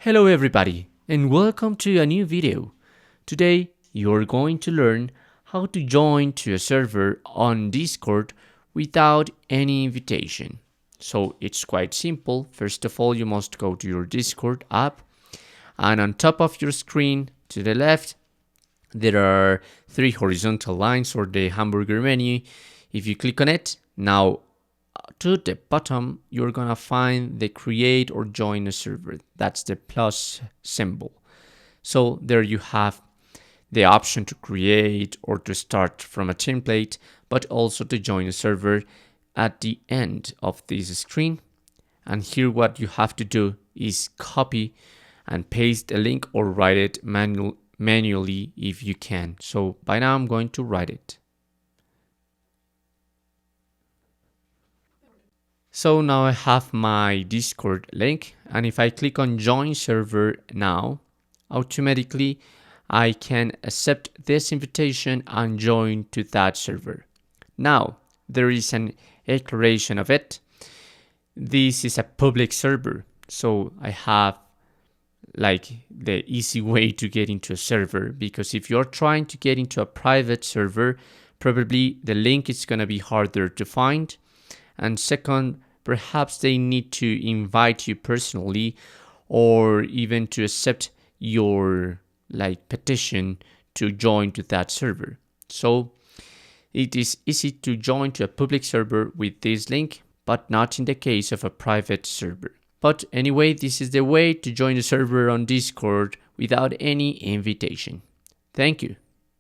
Hello everybody and welcome to a new video. Today you're going to learn how to join to a server on Discord without any invitation. So it's quite simple. First of all, you must go to your Discord app, and on top of your screen to the left there are three horizontal lines or the hamburger menu. If you click on it, now to the bottom you're gonna find the create or join a server. That's the plus symbol. So there you have the option to create or to start from a template, but also to join a server at the end of this screen. And here what you have to do is copy and paste a link or write it manually if you can. So by now I'm going to write it. So now I have my Discord link, and if I click on join server now, automatically I can accept this invitation and join to that server. Now there is an declaration of it. This is a public server, so I have like the easy way to get into a server, because if you're trying to get into a private server, probably the link is going to be harder to find. And second, perhaps they need to invite you personally or even to accept your petition to join to that server. So it is easy to join to a public server with this link, but not in the case of a private server. But anyway, this is the way to join a server on Discord without any invitation. Thank you.